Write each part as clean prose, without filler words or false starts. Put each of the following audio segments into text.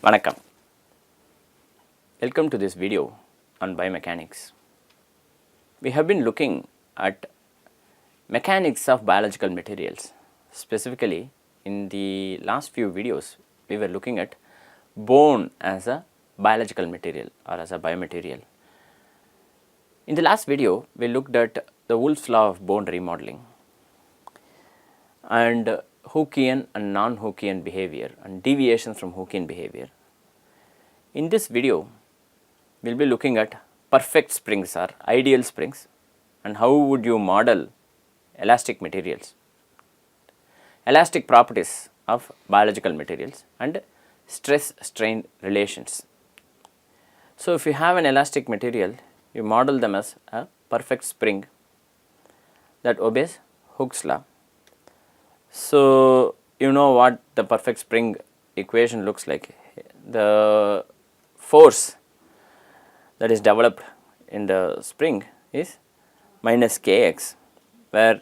வணக்கம். Welcome to this video on biomechanics. We have been looking at mechanics of biological materials. Specifically, in the last few videos, we were looking at bone as a biological material or as a biomaterial. In the last video, we looked at the Wolff's law of bone remodeling and Hookean and non-Hookean behavior and deviations from Hookean behavior. In this video, we will be looking at perfect springs or ideal springs and how would you model elastic materials, elastic properties of biological materials and stress strain relations. So, if you have an elastic material, you model them as a perfect spring that obeys Hooke's law. So, you know what the perfect spring equation looks like. The force that is developed in the spring is minus kx, where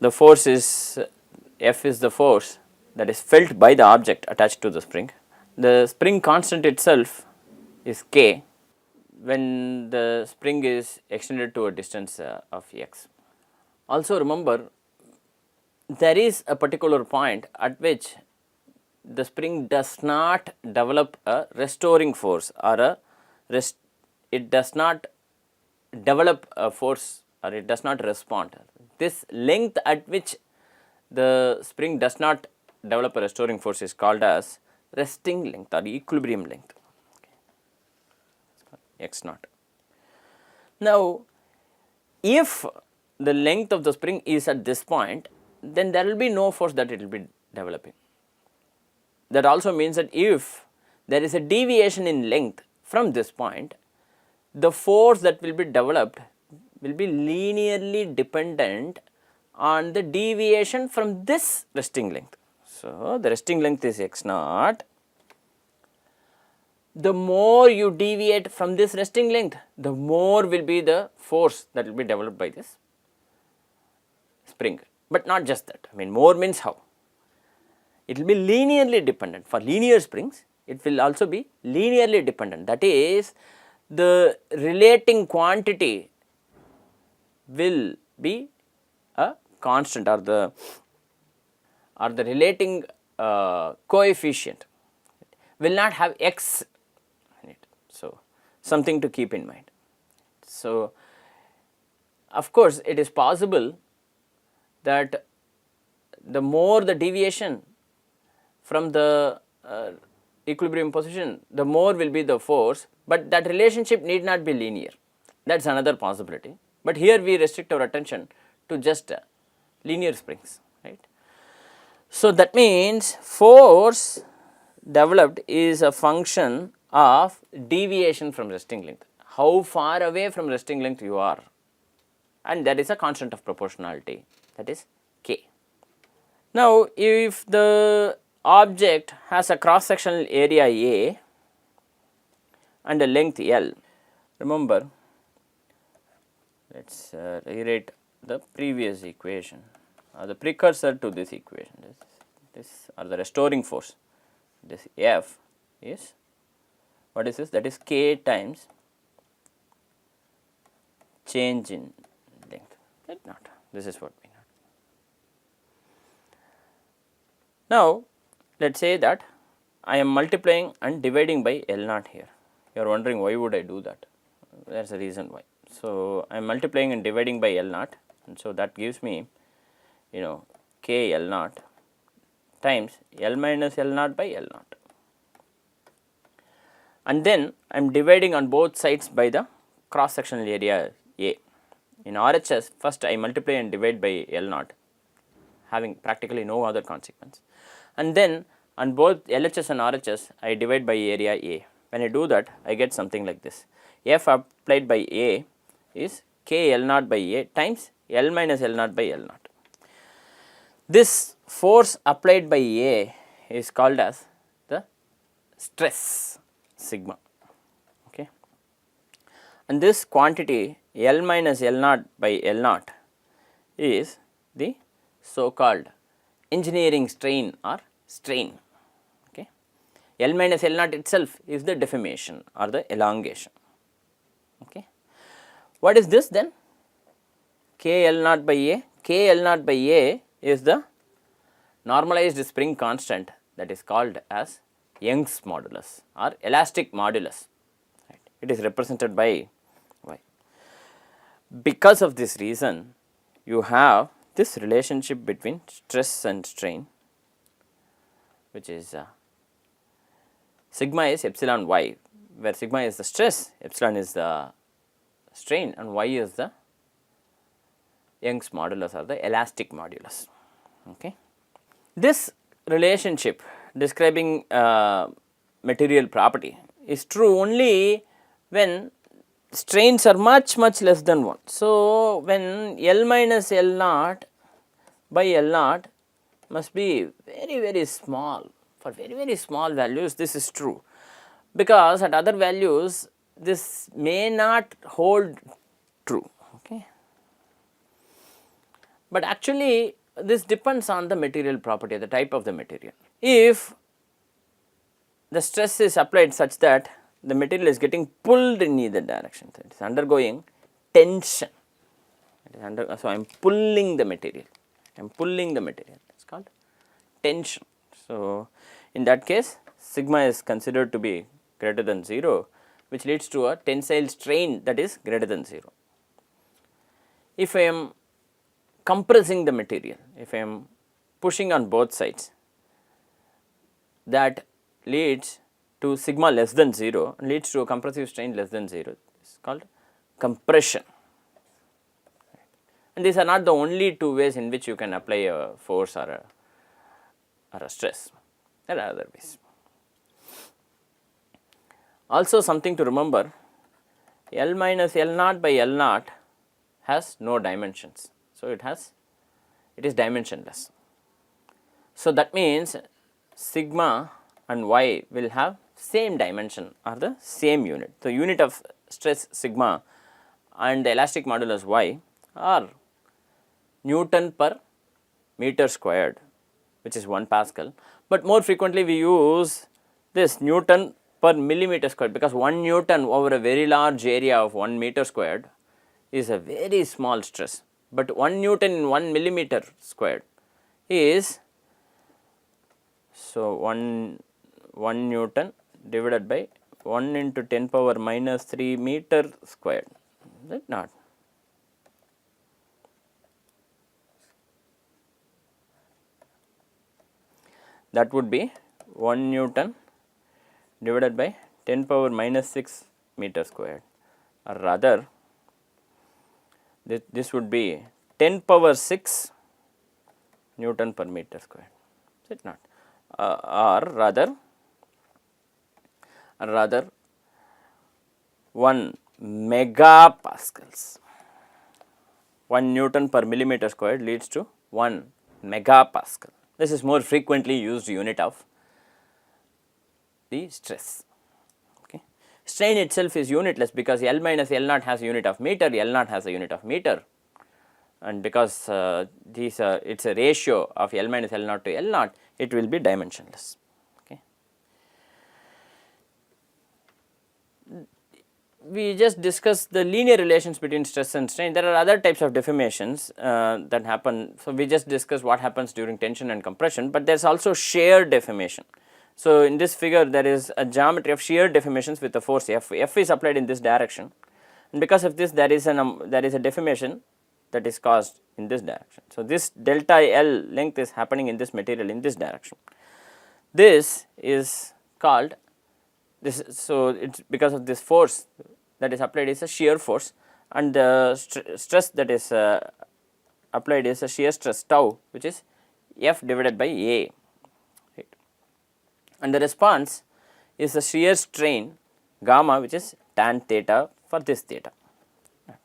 the force is F is the force that is felt by the object attached to the spring. The spring constant itself is k when the spring is extended to a distance of x. Also remember, there is a particular point at which the spring does not develop a restoring force or it does not develop a force or it does not respond. This length at which the spring does not develop a restoring force is called as resting length or equilibrium length, x naught. Now, if the length of the spring is at this point, then there will be no force that it will be developing. That also means that if there is a deviation in length from this point, the force that will be developed will be linearly dependent on the deviation from this resting length. So, the resting length is x naught. The more you deviate from this resting length, the more will be the force that will be developed by this spring. But not just that, I mean more means how? It will be linearly dependent. For linear springs, it will also be linearly dependent. That is, the relating quantity will be a constant or the relating coefficient will not have x in it. So, something to keep in mind. So, of course, it is possible that the more the deviation from the equilibrium position, the more will be the force, but that relationship need not be linear. That is another possibility, but here we restrict our attention to just linear springs, right. So, that means force developed is a function of deviation from resting length, how far away from resting length you are, and that is a constant of proportionality, that is k. Now, if the object has a cross sectional area A and a length L, remember, let us rewrite the previous equation or the precursor to this equation, this or the restoring force, this F is, what is this? That is k times change in length, right? Not, this is what we know. Now, let us say that I am multiplying and dividing by L naught here. You are wondering why would I do that? There is a reason why. So, I am multiplying and dividing by L naught, and so that gives me, you know, k L naught times L minus L naught by L naught, and then I am dividing on both sides by the cross sectional area A. In RHS, first I multiply and divide by L naught, having practically no other consequence, and then on both LHS and RHS I divide by area A. When I do that, I get something like this. F applied by A is k L naught by A times L minus L naught by L naught. This force applied by A is called as the stress sigma, okay. And this quantity L minus L naught by L naught is the so called engineering strain or strain, okay. L minus L naught itself is the deformation or the elongation. Okay. What is this then? K L naught by A. K L naught by A is the normalized spring constant that is called as Young's modulus or elastic modulus. Right. It is represented by Y. Because of this reason, you have this relationship between stress and strain, which is sigma is epsilon y, where sigma is the stress, epsilon is the strain, and y is the Young's modulus or the elastic modulus. Okay. This relationship describing material property is true only when strains are much less than 1. So, when L minus L naught by L naught must be very small. For very small values this is true, because at other values this may not hold true. Okay. But actually this depends on the material property, the type of the material. If the stress is applied such that the material is getting pulled in either direction, so it is undergoing tension. So I am pulling the material. It is called tension. So in that case, sigma is considered to be greater than 0, which leads to a tensile strain that is greater than 0. If I am compressing the material, if I am pushing on both sides, that leads to sigma less than 0 and leads to a compressive strain less than 0. It is called compression. And these are not the only two ways in which you can apply a force or a stress. There are other ways. Also something to remember, L minus L naught by L naught has no dimensions. So it is dimensionless. So that means sigma and y will have same dimension or the same unit. The unit of stress sigma and the elastic modulus y are Newton per meter squared, which is 1 Pascal, but more frequently we use this Newton per millimeter squared, because 1 Newton over a very large area of 1 meter squared is a very small stress, but 1 Newton in 1 millimeter squared is, so 1 Newton divided by 1 into 10 power minus 3 meter squared, is it not? That would be 1 Newton divided by 10 power minus 6 meter squared, or rather this would be 10 power 6 Newton per meter squared, is it not? Or rather 1 megapascals. 1 Newton per millimeter squared leads to 1 megapascal. This is more frequently used unit of the stress. Okay. Strain itself is unitless because L minus L naught has a unit of meter, L naught has a unit of meter, and because it is a ratio of L minus L naught to L naught, it will be dimensionless. Okay. We just discussed the linear relations between stress and strain. There are other types of deformations that happen. So we just discussed what happens during tension and compression, but there is also shear deformation. So in this figure there is a geometry of shear deformations with the force F. F is applied in this direction, and because of this there is a deformation that is caused in this direction. So this delta L length is happening in this material in this direction. This is called this. So it's because of this force that is applied is a shear force, and the stress that is applied is a shear stress tau, which is F divided by A. Right. And the response is the shear strain gamma, which is tan theta for this theta. Right.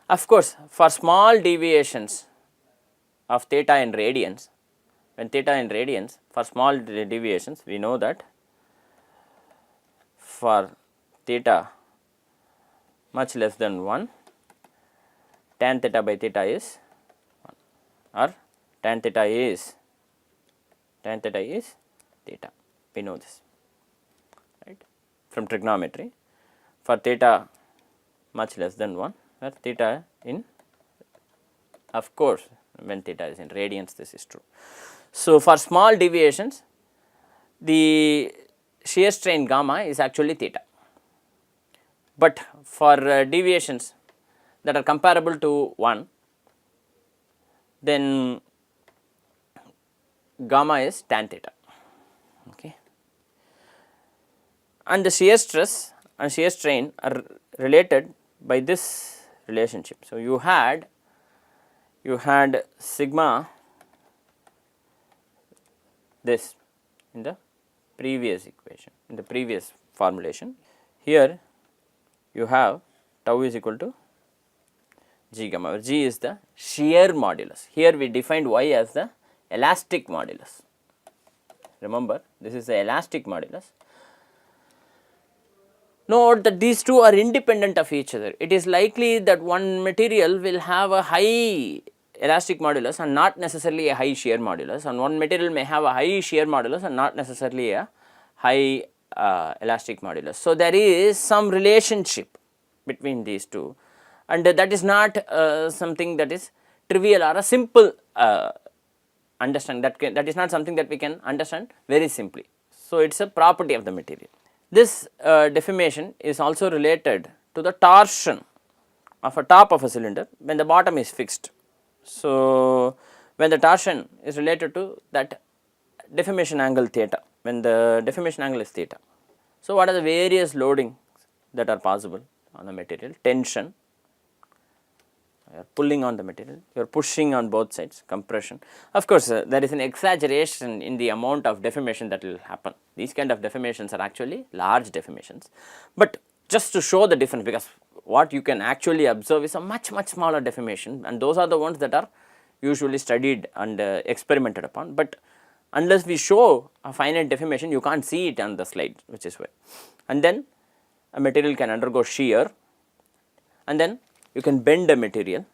Of course, for small deviations of theta in radians, when theta in radians, for small deviations we know that for theta much less than 1, tan theta by theta is 1, or tan theta is theta. we know this, right, from trigonometry. For theta much less than 1, where theta in, of course, when theta is in radians, this is true. So, for small deviations, the shear strain gamma is actually theta, but for deviations that are comparable to 1, then gamma is tan theta. Okay. And the shear stress and shear strain are related by this relationship. So, you had sigma this in the previous equation, in the previous formulation. Here you have tau is equal to G gamma, where G is the shear modulus. Here we defined Y as the elastic modulus. Remember, this is the elastic modulus. Note that these two are independent of each other. It is likely that one material will have a high elastic modulus and not necessarily a high shear modulus, and one material may have a high shear modulus and not necessarily a high elastic modulus. So, there is some relationship between these two, and that is not something that is trivial or a simple understand, that is not something that we can understand very simply. So, it is a property of the material. This deformation is also related to the torsion of a top of a cylinder when the bottom is fixed. So, when the torsion is related to that deformation angle theta, when the deformation angle is theta. So, what are the various loadings that are possible on the material? Tension, you are pulling on the material, you are pushing on both sides, compression. Of course, there is an exaggeration in the amount of deformation that will happen. These kind of deformations are actually large deformations, but just to show the difference, because what you can actually observe is a much smaller deformation, and those are the ones that are usually studied and experimented upon. But unless we show a finite deformation, you can't see it on the slide, which is why. And then a material can undergo shear, and then you can bend a material,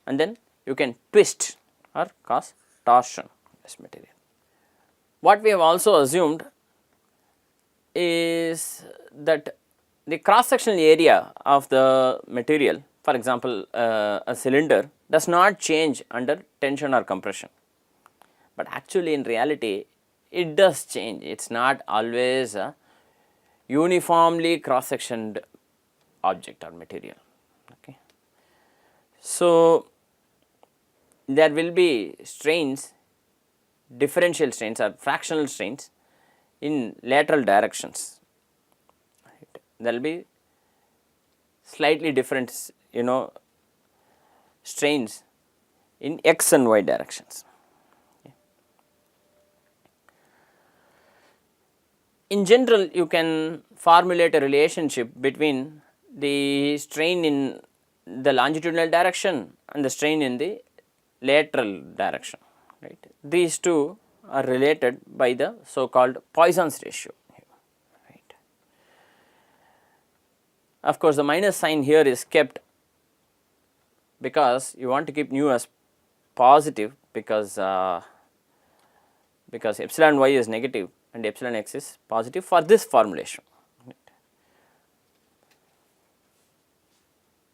and then you can twist or cause torsion in this material. What we have also assumed is that the cross sectional area of the material, for example, a cylinder, does not change under tension or compression, but actually in reality it does change. It is not always a uniformly cross sectioned object or material. Okay. So, there will be strains, differential strains or fractional strains in lateral directions. Right. There will be slightly different, strains in x and y directions. Okay. In general, you can formulate a relationship between the strain in the longitudinal direction and the strain in the lateral direction, right. These two are related by the so called Poisson's ratio, right. Of course, the minus sign here is kept because you want to keep nu as positive, because epsilon y is negative and epsilon x is positive for this formulation.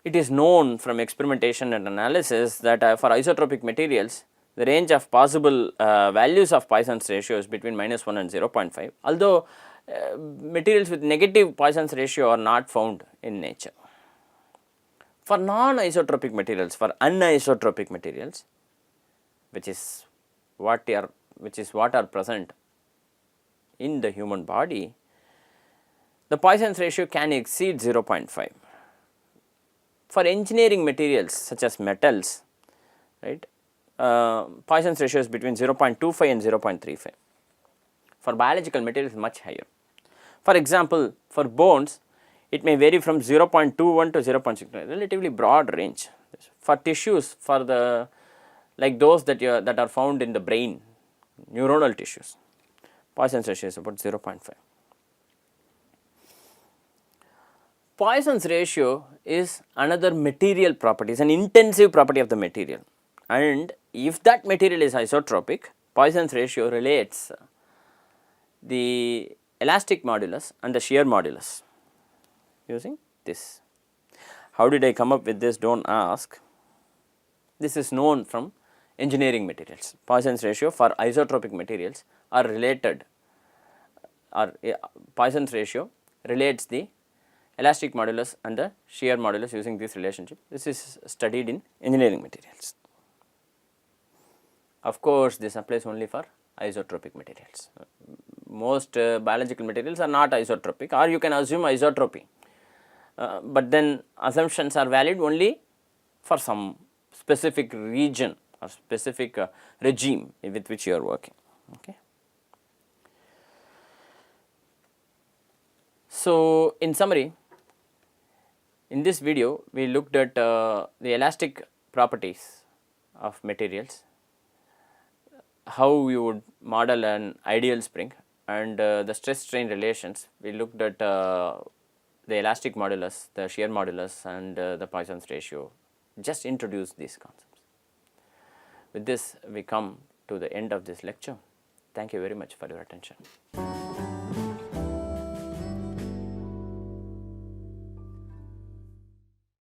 It is known from experimentation and analysis that for isotropic materials, the range of possible values of Poisson's ratio is between -1 and 0.5, although materials with negative Poisson's ratio are not found in nature. For non-isotropic materials, for anisotropic materials, which is what are present in the human body, the Poisson's ratio can exceed 0.5. For engineering materials such as metals, right, Poisson's ratio is between 0.25 and 0.35. For biological materials, much higher. For example, for bones, it may vary from 0.21 to 0.6, relatively broad range. For tissues, for the like those that are found in the brain, neuronal tissues, Poisson's ratio is about 0.5. Poisson's ratio is another material property, is an intensive property of the material, and if that material is isotropic, Poisson's ratio relates the elastic modulus and the shear modulus using this. How did I come up with this? Don't ask. This is known from engineering materials. Poisson's ratio for isotropic materials are related, or Poisson's ratio relates the elastic modulus and the shear modulus using this relationship. This is studied in engineering materials. Of course, this applies only for isotropic materials. Most biological materials are not isotropic, or you can assume isotropy, but then assumptions are valid only for some specific region or specific regime with which you are working. Okay. So, in summary, in this video we looked at the elastic properties of materials, how you would model an ideal spring, and the stress strain relations. We looked at the elastic modulus, the shear modulus, and the Poisson's ratio. Just introduce these concepts. With this we come to the end of this lecture. Thank you very much for your attention.